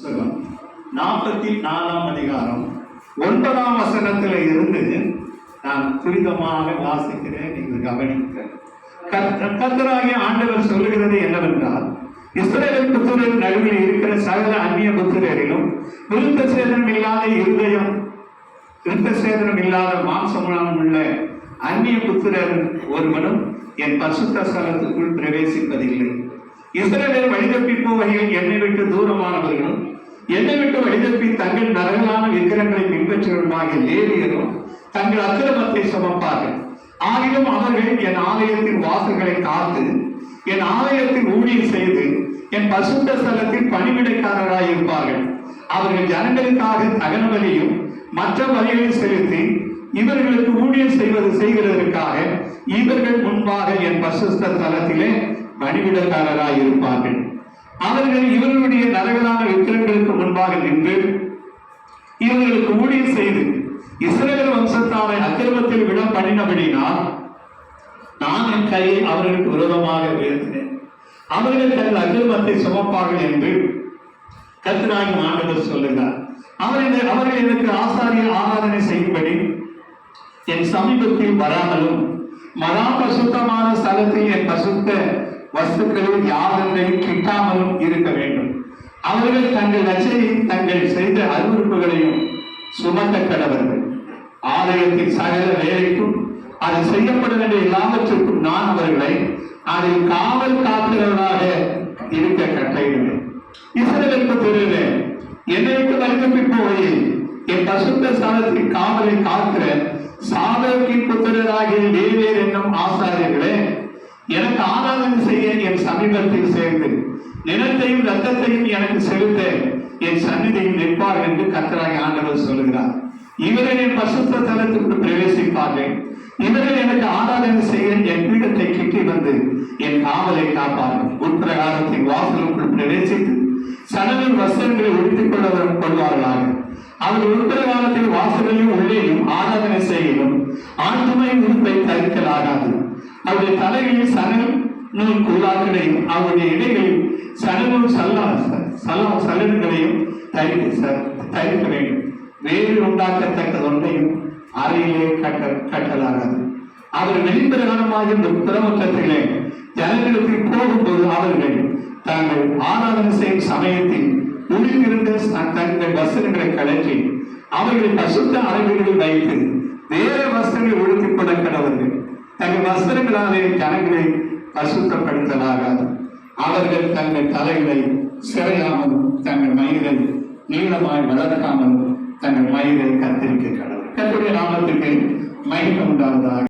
44ஆம் அதிகாரம் 9ஆம் வசனத்தில் இருந்து நான் துரிதமாக வாசிக்கிறேன். நீங்கள் கவனிக்க. கர்த்தராகிய ஆண்டவர் சொல்லுகிறது என்னவென்றால், இஸ்ரவேல் புத்திரரின் நடுவில் இருக்கிற சகல அந்நிய புத்திரரிலும் விருத்த சேதனம் இல்லாத இருதயம், விருத்த சேதனம் இல்லாத மாம்சமும் உள்ள அந்நிய புத்திரர் ஒருவனும் என் பரிசுத்த ஸ்தலத்துக்குள் பிரவேசிப்பதில்லை. இஸ்ரவேல் வழிதப்பி போகையில் என்னை விட்டு தூரமானவர்களும் என்னை விட்டு வழிதப்பி தங்கள் நரகலான விக்கிரங்களை பின்பற்றுவதுமாகிய லேவியரும் தங்கள் அக்கிரமத்தை சுமப்பார்கள். ஆகிலும் அவர்கள் என் ஆலயத்தின் வாசல்களை காத்து என் ஆலயத்தில் ஊழியம் செய்து என் பரிசுத்த ஸ்தலத்தில் பணிவிடைக்காரராய் இருப்பார்கள். அவர்கள் ஜனங்களுக்காக தகன பலியும் மற்ற பலிகளை செலுத்தி இவர்களுக்கு ஊழியம் செய்கிறதற்காக இவர்கள் முன்பாக என் பரிசுத்த ஸ்தலத்திலே பணிவிடைக்காரராய் இருப்பார்கள். அவர்கள் இவர்களுடைய நரகலான விக்கிரங்களுக்கு முன்பாக நின்று இவர்களுக்கு ஊழியம் செய்து இஸ்ரவேல் வம்சத்தாரை அக்கிரமத்தில் விட பண்ணினபடினால் நான் என் கையை அவர்களுக்கு விரோதமாக உயர்த்தினேன். அவர்கள் தங்கள் அக்கிரமத்தை சுமப்பார்கள் என்று கர்த்தராகிய ஆண்டவர் சொல்லுகிறார். அவர்கள் எனக்கு ஆசாரிய ஆராதனை செய்யும்படி என் சமீபத்தில் வராமலும் மகா பரிசுத்தமான ஸ்தலத்தில் என் பரிசுத்த வஸ்துக்களில் யாதென்றையும் கிட்டாமலும் இருக்க வேண்டும். அவர்கள் தங்கள் லட்சையும் தங்கள் செய்த அருவருப்புகளையும் சுமந்த கடவர்கள். ஆலயத்தின் சகல வேலைக்கும் அது செய்யப்பட வேண்டிய எல்லாவற்றுக்கும் நான் அவர்களை அதில் காவல் காக்கிறவர்களாக இருக்க கட்டளையிடுவேன். இஸ்ரவேலுக்கு தெரியுது, என்னை விட்டு வழிதப்பி போய் என் பரிசுத்த ஸ்தலத்தின் காவலை காக்கிற சாதோக்கின் புத்திரராகிய லேவியர் என்னும் ஆசாரியர்களே, எனக்கு ஆராதனை செய்ய என் சமீபத்தில் சேர்ந்து நிலத்தையும் ரத்தத்தையும் எனக்கு செலுத்த என் சந்நிதியில் நிற்பார்கள் என்று கர்த்தராகிய ஆண்டவர் சொல்லுகிறார். இவர்கள் என் பரிசுத்த ஸ்தலத்திற்கு பிரவேசிப்பார்கள். இவர்கள் எனக்கு ஆராதனை செய்ய என் பீடத்தை கிட்டி வந்து என் காவலை காப்பார்கள். உட்பிரகாரத்தின் வாசலுக்குள் பிரவேசித்து சடலின் வஸ்திரங்களை உடுத்திக் கொள்வார்களாக. அவர்கள் உட்பிரகாரத்தின் வாசலையும் உள்ளேயும் ஆராதனை செய்யலும் ஆண்டுமை உறுப்பை தரிக்கலாகாது. அவருடைய தலைகளில் சணல் நூல் கூழாக்களையும் அவருடைய இடைகளில் சணலும் சலன்களையும் தரிக்க வேண்டும். வேறு உண்டாக்கத்தக்க ஒன்றையும் அறையிலே கட்டலாகாது. அவர் வெளிப்பிரகாரமாக பிரமுகத்திலே ஜனங்களுக்கு போகும்போது அவர்கள் தாங்கள் ஆராதனை செய்யும் சமயத்தில் உயிர்ந்திருந்த தங்கள் வஸ்திரங்களை கழற்றி அவர்களை பசுத்த அறைகளில் வைத்து வேறு வஸ்திரங்களை உடுத்திக் கொள்ள கடவர்கள். தங்கள் வஸ்திரங்களாலே ஜனங்களை பசுத்தப்படுத்தலாகாது. அவர்கள் தங்கள் தலைகளை சிறையாமலும் தங்கள் மயிரை நீளமாய் வளர்க்காமலும் தங்கள் மயிரை கத்திரிக்க கடவுள். கர்த்தருடைய நாமத்துக்கு மகிமை உண்டாவதாக.